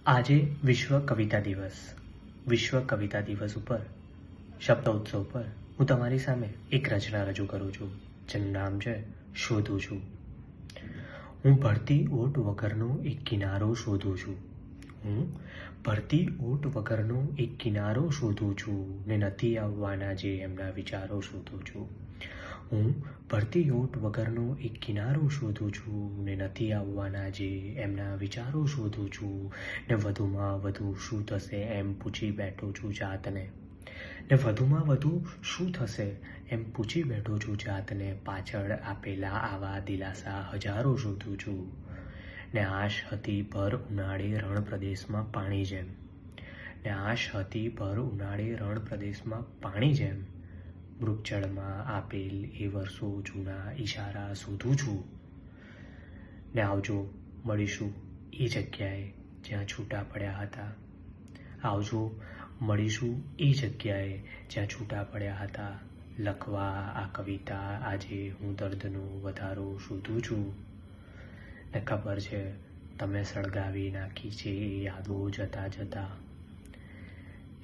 આજે વિશ્વ કવિતા દિવસ. વિશ્વ કવિતા દિવસ ઉપર શબ્દ ઉત્સવ પર હું તમારી સામે એક રચના રજૂ કરું છું, જેનું નામ છે શોધું છું. હું ભરતી ઓટ વગરનો એક કિનારો શોધું છું. હું ભરતી ઓટ વગરનો એક કિનારો શોધું છું ને નથી આવવાના જે એમના વિચારો શોધું છું. હું ભરતી ઓટ વગરનો એક કિનારો શોધું છું ને નથી આવવાના જે એમના વિચારો શોધું છું ને વધુમાં વધુ શું થશે એમ પૂછી બેઠો છું જાતને. ને વધુમાં વધુ શું થશે એમ પૂછી બેઠો છું જાતને. પાછળ આપેલા આવા દિલાસા હજારો શોધું છું ને આશ હતી ભર ઉનાળે રણ પ્રદેશમાં પાણી જેમ. ને આશ હતી ભર ઉનાળે રણ પ્રદેશમાં પાણી જેમ. મૃગજળમાં આપેલ એ વર્ષો જૂના ઈશારા શોધું છું ને આવજો મળીશું એ જગ્યાએ જ્યાં છૂટા પડ્યા હતા. આવજો મળીશું એ જગ્યાએ જ્યાં છૂટા પડ્યા હતા. લખવા આ કવિતા આજે હું દર્દનો વધારો શોધું છું ને ખબર છે તમે સળગાવી નાખી છે એ યાદો જતા જતા.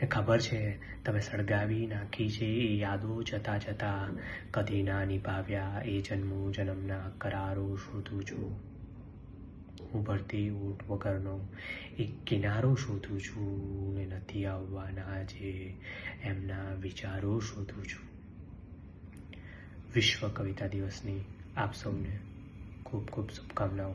ને ખબર છે તમે સળગાવી નાખી છે એ યાદો જતા જતા. કદી ના નિભાવ્યા એ જન્મો જન્મના કરારો શોધું છું. હું ભરતી ઓટ વગરનો એક કિનારો શોધું છું ને નથી આવવાના જે એમના વિચારો શોધું છું. વિશ્વ કવિતા દિવસની આપ સૌને ખૂબ ખૂબ શુભકામનાઓ.